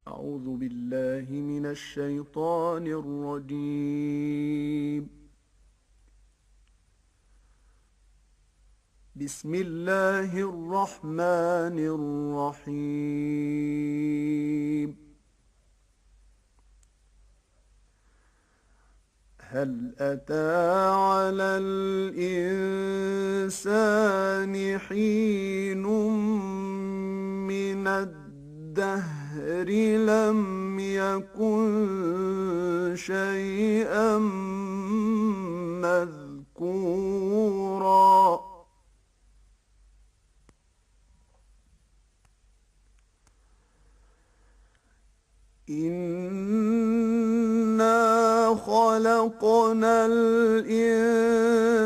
أعوذ بالله من الشيطان الرجيم. بسم الله الرحمن الرحيم. هل أتى على الإنسان حين من الدهر لم يكن شيئا مذكورا. إنا خلقنا الإنسان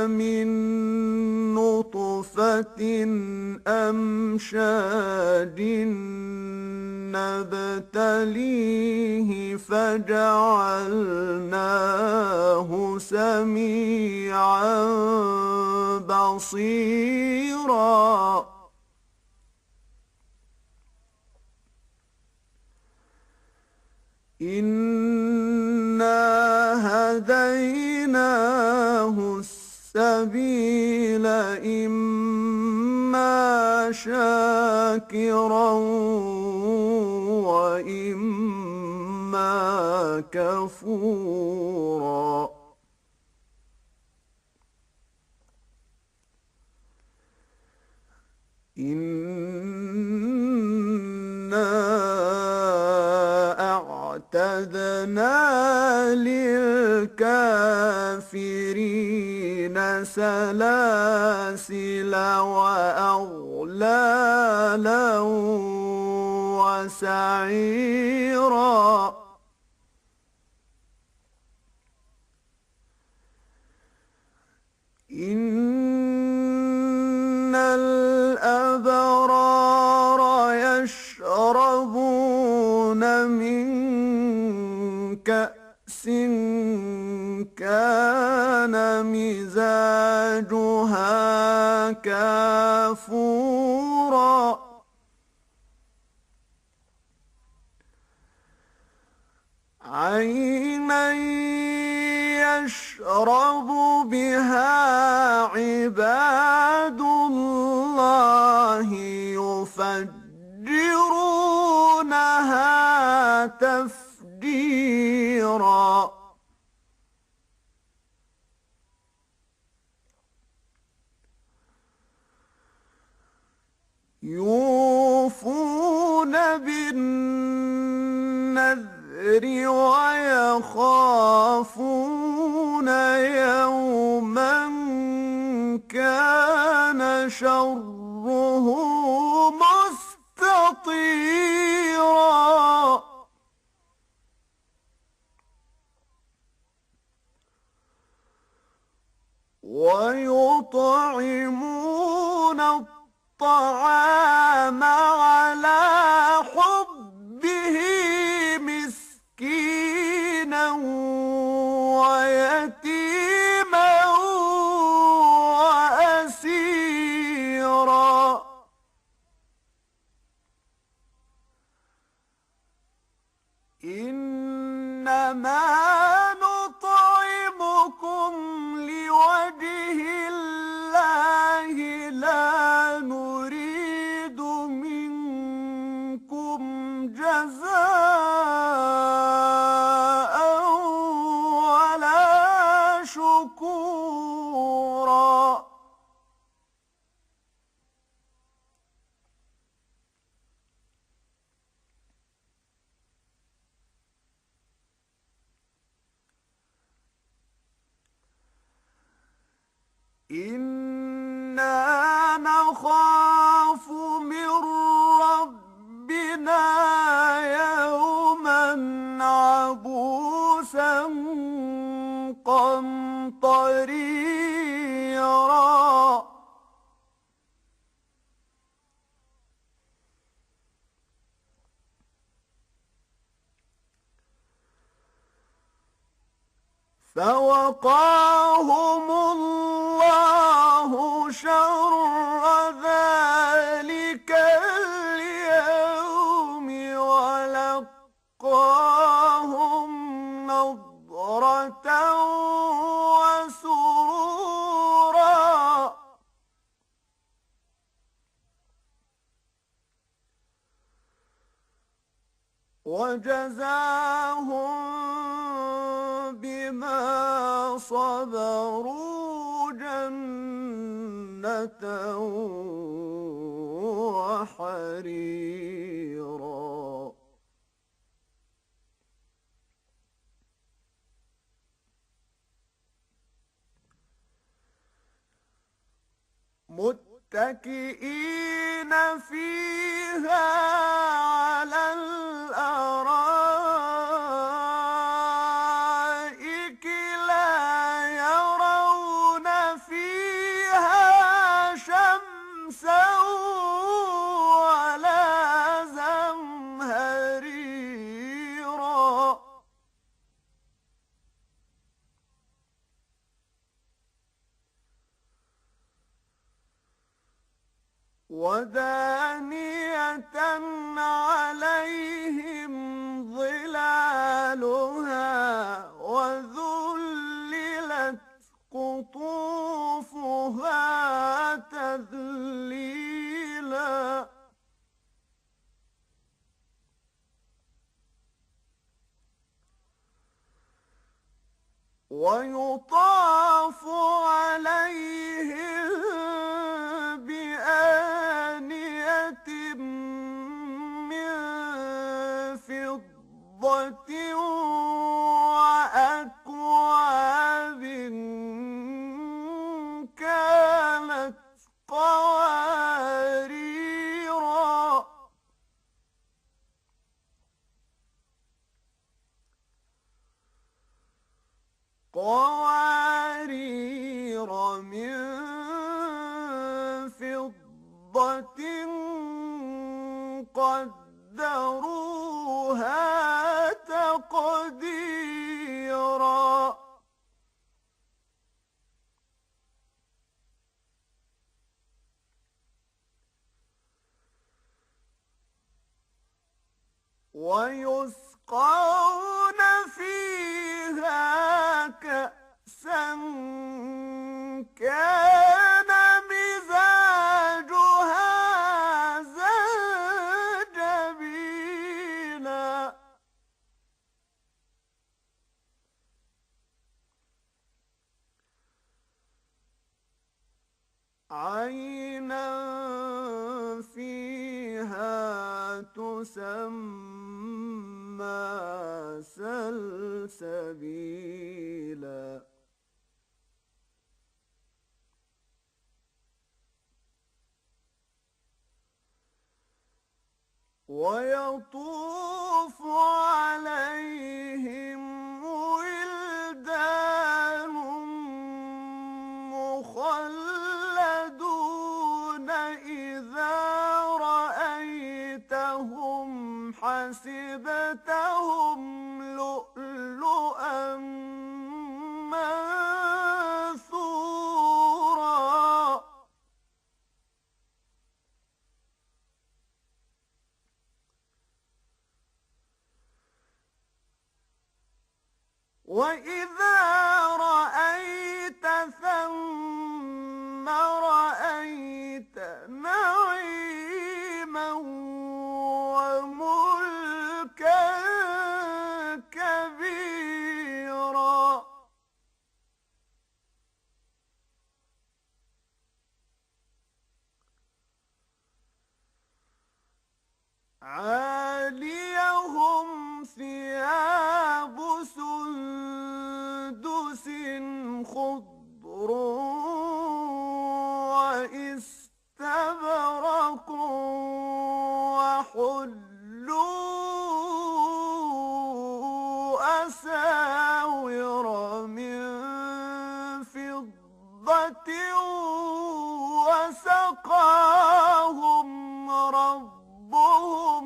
من نطفة أمشاج نبتليه فجعلناه سميعا بصيرا. إنا هديناه السبيل إما شاكرا وإما كفورا. أعتدنا للكافرين سلاسل وأغلالا وسعيرا. إن الأبرار يشربون من كأس كان مزاجها كافورا. عينا يشرب بها عباد الله يفجرونها تفجيرا. يوفون بالنذر ويخافون يوما كان شره مستطيرا. ويطعمون الطعام على حبه مسكينا ويتيما وأسيرا. إنما نطعمكم لوجه الله لا نريد منكم جزاء ولا شكورا. إنا نخاف من ربنا يوما عبوسا قمطريرا. فوقاهم الله شر ذلك اليوم وجزاهم بما صبروا جنة وحريرا. متكئين فيها على الأرائك لا يرون فيها شمسا ولا زمهريرا. ودانية عليهم ظلالها وذللت قطوفها تذليلا. ويطاف عليهم بآنية من فضة وأكواب كانت قواريرا. قوارير من فضة قدروها تقديرا. ويسقون فيها كأسا كان مزاجها زنجبيلا. عينا فيها تسمى سلسبيلا. ويطوف عليهم ولدان مخلدون إذا رأيتهم حسبتهم لؤلؤا منثورا. وإذا رأيت ثم رأيت نعيما وملكا كبيرا. عاليهم ثياب سندس خضر واستبرق وحلوا أساور من فضة وسقاهم ربهم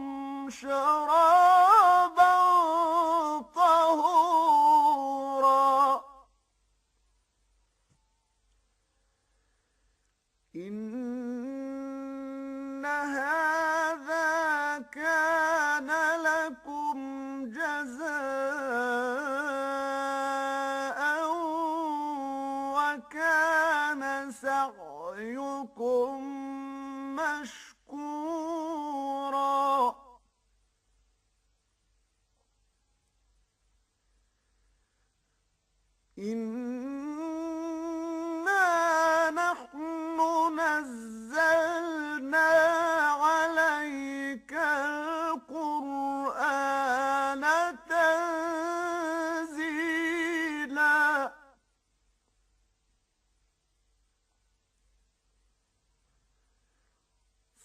شرابا طهورا. إن هذا كان لكم جزاء وكان سعيكم مشكورا. إنا نحن نزلنا عليك القرآن تنزيلا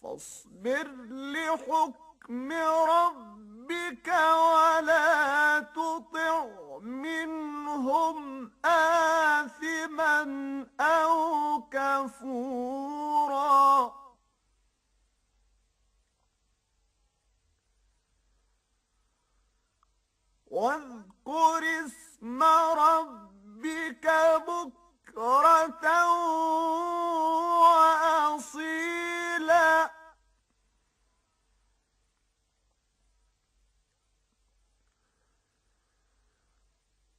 فاصبر لحكم ربك ولا تطع منهم آثما أو كفورا واذكر اسم ربك بكرة وأصيلا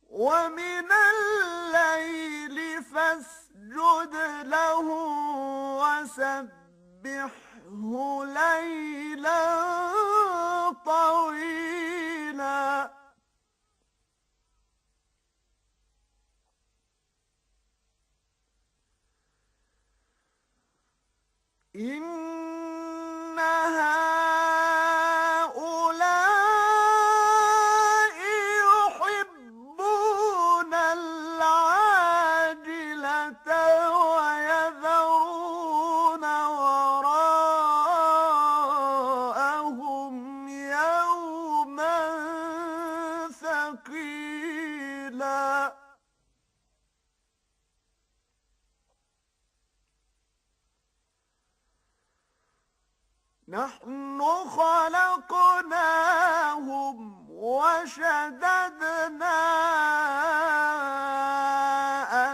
ومن الليل فاسجد له وسبحه ليلا طويلا إن هؤلاء يحبون العاجلة ويذرون وراءهم يوما ثقيلا نحن خلقناهم وشددنا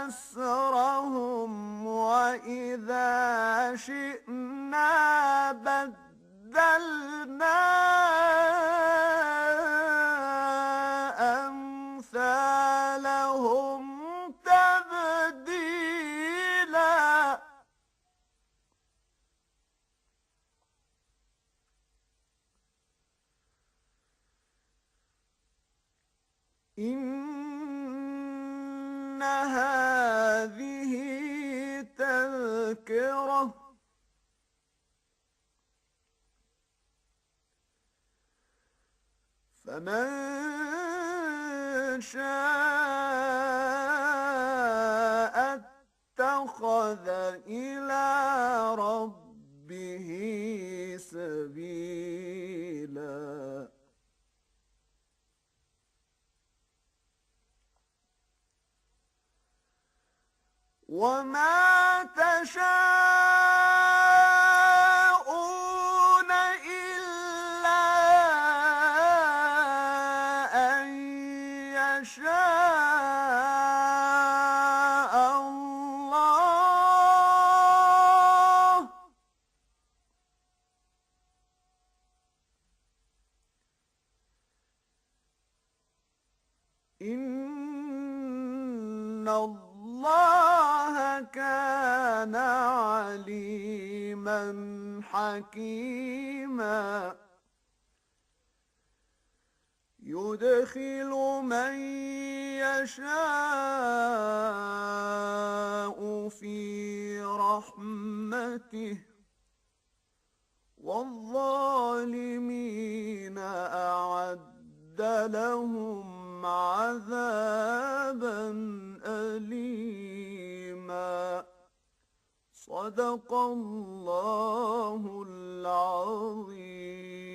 أسرهم وإذا شئنا بدلنا أمثالهم تبديلا إن هذه تذكرة فمن شاء اتخذ إلى ربه سبيلا وما تشاءون إلا أن يشاء الله إن الله كان عليما حكيما يدخل من يشاء في رحمته والظالمين أعد لهم عذابا أليما صدق الله العظيم.